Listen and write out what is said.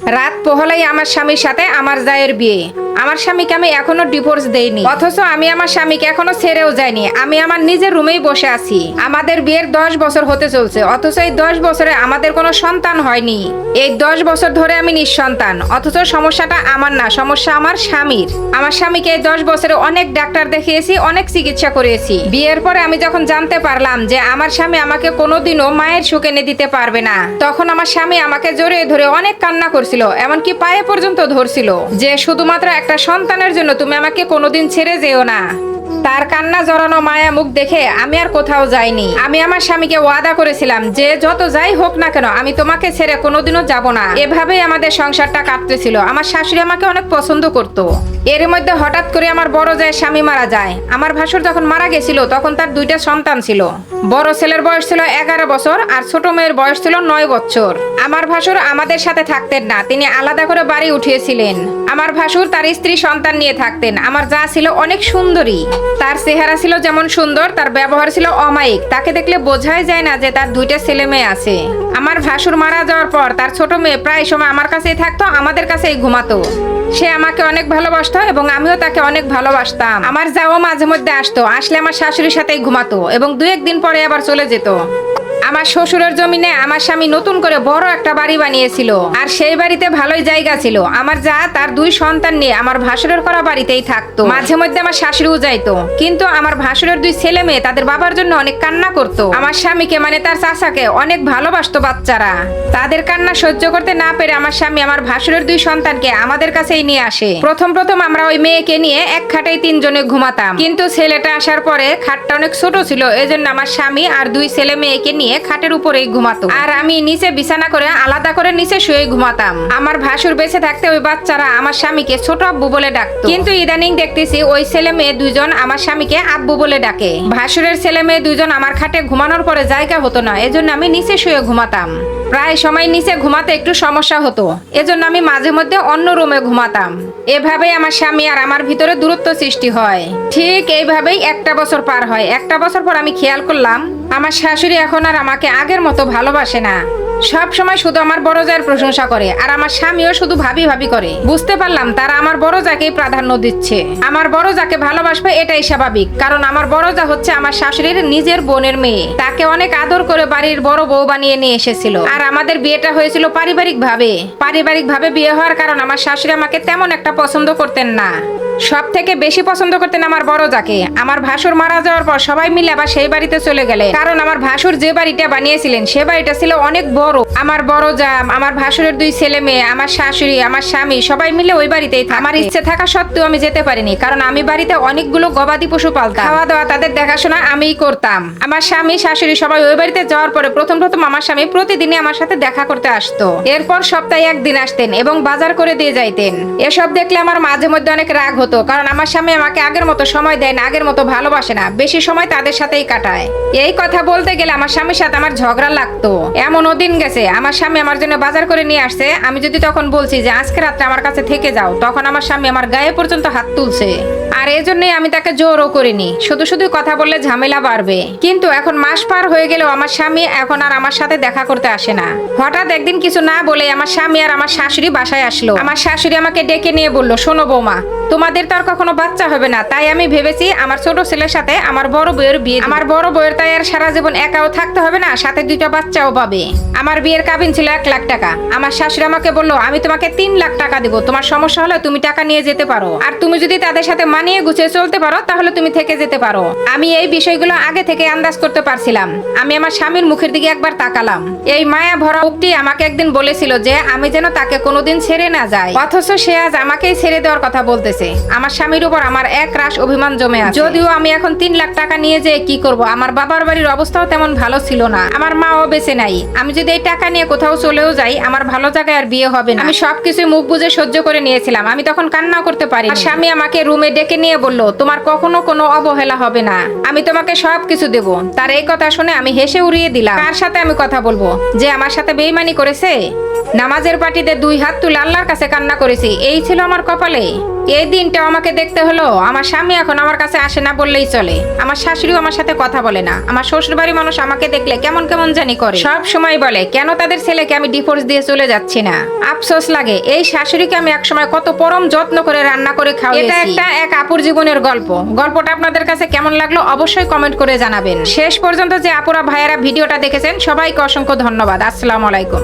রাত পোহলেই আমার স্বামীর সাথে আমার জায়ের বিয়ে। আমার স্বামীকে আমি এখনো ডিভোর্স দেইনি, অথচ আমি আমার স্বামীকে এখনো ছেড়েও যাইনি। আমি আমার নিজের রুমেই বসে আছি। আমাদের বিয়ের 10 বছর হতে চলছে, অথচ এই 10 বছরে আমাদের কোনো সন্তান হয়নি। এই 10 বছর ধরে আমি নিঃসন্তান, অথচ সমস্যাটা আমার না, সমস্যা আমার স্বামীর। আমার স্বামীকে এই 10 বছরে অনেক ডাক্তার দেখিয়েছি, অনেক চিকিৎসা করেছি। বিয়ের পরে আমি যখন জানতে পারলাম যে আমার স্বামী আমাকে কোনোদিনও মায়ের সুখ এনে দিতে পারবে না, তখন আমার স্বামী আমাকে জড়িয়ে ধরে অনেক কান্না করছিল, এমনকি পায়ে পর্যন্ত ধরছিল যে শুধুমাত্র একটা সন্তানের জন্য তুমি আমাকে কোনোদিন ছেড়ে যেও না। তার কান্না জড়ানো মায়া মুখ দেখে আমি আর কোথাও যাইনি। আমি আমার স্বামীকে ওয়াদা করেছিলাম যে যত যাই হোক না কেন আমি তোমাকে ছেড়ে কোনোদিনও যাব না। এভাবেই আমাদের সংসারটা কাটতেছিল। আমার শাশুড়ি আমাকে অনেক পছন্দ করত। এর মধ্যে হঠাৎ করে আমার বড় জায়ের স্বামী মারা যায়। আমার ভাসুর যখন মারা গেছিল তখন তার 2টা সন্তান ছিল। বড় ছেলের বয়স ছিল 11 বছর আর ছোট মেয়ের বয়স ছিল 9 বছর। আমার ভাসুর আমাদের সাথে থাকতেন না, তিনি আলাদা করে বাড়ি উঠিয়েছিলেন। আমার ভাসুর তার স্ত্রী সন্তান নিয়ে থাকতেন। আমার যা ছিল অনেক সুন্দরী, তার চেহারা ছিল যেমন সুন্দর, তার ব্যবহার ছিল অমায়িক। তাকে দেখলে বোঝাই যায় না যে তার 2টা ছেলে মেয়ে আছে। আমার ভাসুর মারা যাওয়ার পর তার ছোট মেয়ে প্রায় সময় আমার কাছেই থাকতো, আমাদের কাছেই ঘুমাতো। সে আমাকে অনেক ভালোবাসতো এবং আমিও তাকে অনেক ভালোবাসতাম। আমার যাও মাঝে মধ্যে আসতো, আসলে আমার শাশুড়ির সাথেই ঘুমাতো এবং 2-1 দিন পরে আবার চলে যেত। আমার শ্বশুরের জমিনে আমার স্বামী নতুন করে বড় একটা বাড়ি বানিয়েছিল, আর সেই বাড়িতে ভালোই জায়গা ছিল। আমার যা তার 2 সন্তান নিয়ে আমার ভাসুরের করা বাড়িতেই থাকতো। মাঝে মধ্যে আমার শাশুড়িও যাইতো, কিন্তু আমার ভাসুরের 2 ছেলে মেয়ে তাদের বাবার জন্য অনেক কান্না করতো। আমার স্বামীকে মানে তার চাচাকে অনেক ভালোবাসতো বাচ্চারা। তাদের কান্না সহ্য করতে না পেরে আমার স্বামী আমার ভাসুরের 2 সন্তানকে আমাদের কাছেই নিয়ে আসে। প্রথম আমরা ওই মেয়েকে নিয়ে এক খাটেই 3 জনে ঘুমাতাম, কিন্তু ছেলেটা আসার পরে খাটটা অনেক ছোট ছিল, এজন্য আমার স্বামী আর 2 ছেলে মেয়েকে নিয়ে খাটের উপরেই ঘুমাতো, আর আমি নিচে বিছানা করে আলাদা করে নিচে শুয়ে ঘুমাতাম। আমার ভাসুর বেঁচে থাকতে ওই বাচ্চারা আমার স্বামীকে ছোট আব্বু বলে ডাকতো, কিন্তু ইদানিং দেখতেছি ওই ছেলে মেয়ে 2 জন আমার স্বামীকে আব্বু বলে ডাকে। ভাসুরের ছেলে মেয়ে 2 জন আমার খাটে ঘুমানোর পরে জায়গা হতো না, এজন্য আমি নিচে শুয়ে ঘুমাতাম। প্রায় সময় নিচে ঘুমাতে একটু সমস্যা হতো, এজন্য আমি মাঝে মধ্যে অন্য রুমে ঘুমাতাম। এভাবেই আমার স্বামী আর আমার ভিতরে দূরত্ব সৃষ্টি হয়। ঠিক এইভাবেই 1টা বছর পার হয়। 1টা বছর পর আমি খেয়াল করলাম আমার শাশুড়ি এখন আর আমাকে আগের মতো ভালোবাসে না। সব সময় শুধু আমার বড় জায়ের প্রশংসা করে, আর আমার স্বামীও শুধু ভাবি ভাবি করে। বুঝতে পারলাম তারা আমার বড় জাকেই প্রাধান্য দিচ্ছে। আমার বড় জাকে ভালোবাসবে এটাই স্বাভাবিক, কারণ আমার বড় জা হচ্ছে আমার শাশুড়ির নিজের বোনের মেয়ে। তাকে অনেক আদর করে বাড়ির বড় বউ বানিয়ে নিয়ে এসেছিল। আর আমাদের বিয়েটা হয়েছিল পারিবারিক ভাবে বিয়ে হওয়ার কারণ আমার শাশুড়ি আমাকে তেমন একটা পছন্দ করতেন না। সব থেকে বেশি পছন্দ করতেন আমার বড় জাকে। আমার ভাসুর মারা যাওয়ার পর সবাই মিলে আবার সেই বাড়িতে চলে গেলে, কারণ আমার ভাসুর যে বাড়িটা বানিয়েছিলেন সে বাড়িটা ছিল অনেক বড়। আমার বড় জা, আমার ভাসুরের 2 ছেলে মেয়ে, আমার শাশুড়ি, আমার স্বামী সবাই মিলে ওই বাড়িতেই। আমার ইচ্ছে থাকা সত্ত্বেও আমি যেতে পারিনি, কারণ আমি বাড়িতে অনেকগুলো গবাদি পশু পালতাম। খাওয়া দাওয়া তাদের দেখাশোনা আমিই করতাম। আমার স্বামী শাশুড়ি সবাই ওই বাড়িতে যাওয়ার পরে প্রথম আমার স্বামী প্রতিদিনই আমার সাথে দেখা করতে আসতো। এরপর সপ্তাহে 1 দিন আসতেন এবং বাজার করে দিয়ে যাইতেন। এসব দেখলে আমার মাঝে মধ্যে অনেক রাগ হতো, কারণ আমার স্বামী আমাকে আগের মতো সময় দেয় না, আগের মতো ভালোবাসে না, বেশি সময় তাদের সাথেই কাটায়। এই কথা বলতে গেলে আমার স্বামীর সাথে আমার ঝগড়া লাগতো। এমনও দিন গেছে আমার স্বামী আমার জন্য বাজার করে নিয়ে আসছে, আমি যদি তখন বলছি যে আজকে রাত্রে আমার কাছে থেকে যাও, তখন আমার স্বামী আমার গায়ে পর্যন্ত হাত তুলছে। আর এজন্যই আমি তাকে জোরও করিনি, শুধু শুধু কথা বললে ঝামেলা বাড়বে। কিন্তু এখন মাস পার হয়ে গেলেও আমার স্বামী এখন আর আমার সাথে দেখা করতে আসে না। হঠাৎ একদিন কিছু না বলে আমার স্বামী আর আমার শাশুড়ি বাসায় আসলো। আমার শাশুড়ি আমাকে ডেকে নিয়ে বলল, শোনো বৌমা, তোমাদের তো আর কখনো বাচ্চা হবে না, তাই আমি ভেবেছি আমার ছোট ছেলের সাথে আমার বড় বউয়ের বিয়ে। আমার বড় বউয়ের তাই আর সারা জীবন একাও থাকতে হবে না, সাথে 2টা বাচ্চাও পাবে। আমার বিয়ের কাবিন ছিল 1 লাখ টাকা। আমার শাশুড়ি আমাকে বললো, আমি তোমাকে 3 লাখ টাকা দিব, তোমার সমস্যা হলে তুমি টাকা নিয়ে যেতে পারো, আর তুমি যদি তাদের সাথে মানিয়ে গুছিয়ে চলতে পারো তাহলে তুমি থেকে যেতে পারো। আমি এই বিষয়গুলো আগে থেকে আন্দাজ করতে পারছিলাম। আমি আমার স্বামীর মুখের দিকে একবার তাকালাম। এই মায়া ভরা মুখটি আমাকে একদিন বলেছিল যে আমি যেন তাকে কোনোদিন ছেড়ে না যাই, অথচ সে আজ আমাকেই ছেড়ে দেওয়ার কথা বলতেছে। আমার স্বামীর উপর আমার এক রাশ অভিমান জমে আছে। যদিও আমি এখন 3 লাখ টাকা নিয়ে যেয়ে কি করব, আমার বাবার বাড়ির অবস্থাও তেমন ভালো ছিল না, আমার মাও বেঁচে নাই। আমি যদি এই টাকা নিয়ে কোথাও চলেও যাই, আমার ভালো জায়গায় আর বিয়ে হবে না। আমি সবকিছু মুখ বুঝে সহ্য করে নিয়েছিলাম, আমি তখন কান্নাও করতে পারি। স্বামী আমাকে রুমে ডেকে নিয়ে বলল, তোমার কখনো কোনো অবহেলা হবে না, আমি তোমাকে সবকিছু দেব। তার এই কথা শুনে আমি হেসে উড়িয়ে দিলাম। কার সাথে আমি কথা বলবো যে আমার সাথে বেইমানি করেছে? নামাজের পাটিতে 2 হাত তুলে আল্লাহর কাছে কান্না করেছি, এই ছিল আমার কপালে। এই দিনটা আমাকে দেখতে হলো। আমার স্বামী এখন আমার কাছে আসে না বললেই চলে। আমার শাশুড়িও আমার সাথে কথা বলে না। আমার শ্বশুর বাড়ির মানুষ আমাকে দেখলে কেমন কেমন জানি করে, সব সময় বলে কেন তাদের ছেলেকে আমি ডিভোর্স দিয়ে চলে যাচ্ছি না। আফসোস লাগে এই শাশুড়িকে আমি একসময় কত পরম যত্ন করে রান্না করে খাওয়াইছি। এটা একটা এক আপুর জীবনের গল্প। গল্পটা আপনাদের কাছে কেমন লাগলো অবশ্যই কমেন্ট করে জানাবেন। শেষ পর্যন্ত যে আপুরা ভাইয়েরা ভিডিওটা দেখেছেন সবাইকে অসংখ্য ধন্যবাদ। আসসালামু আলাইকুম।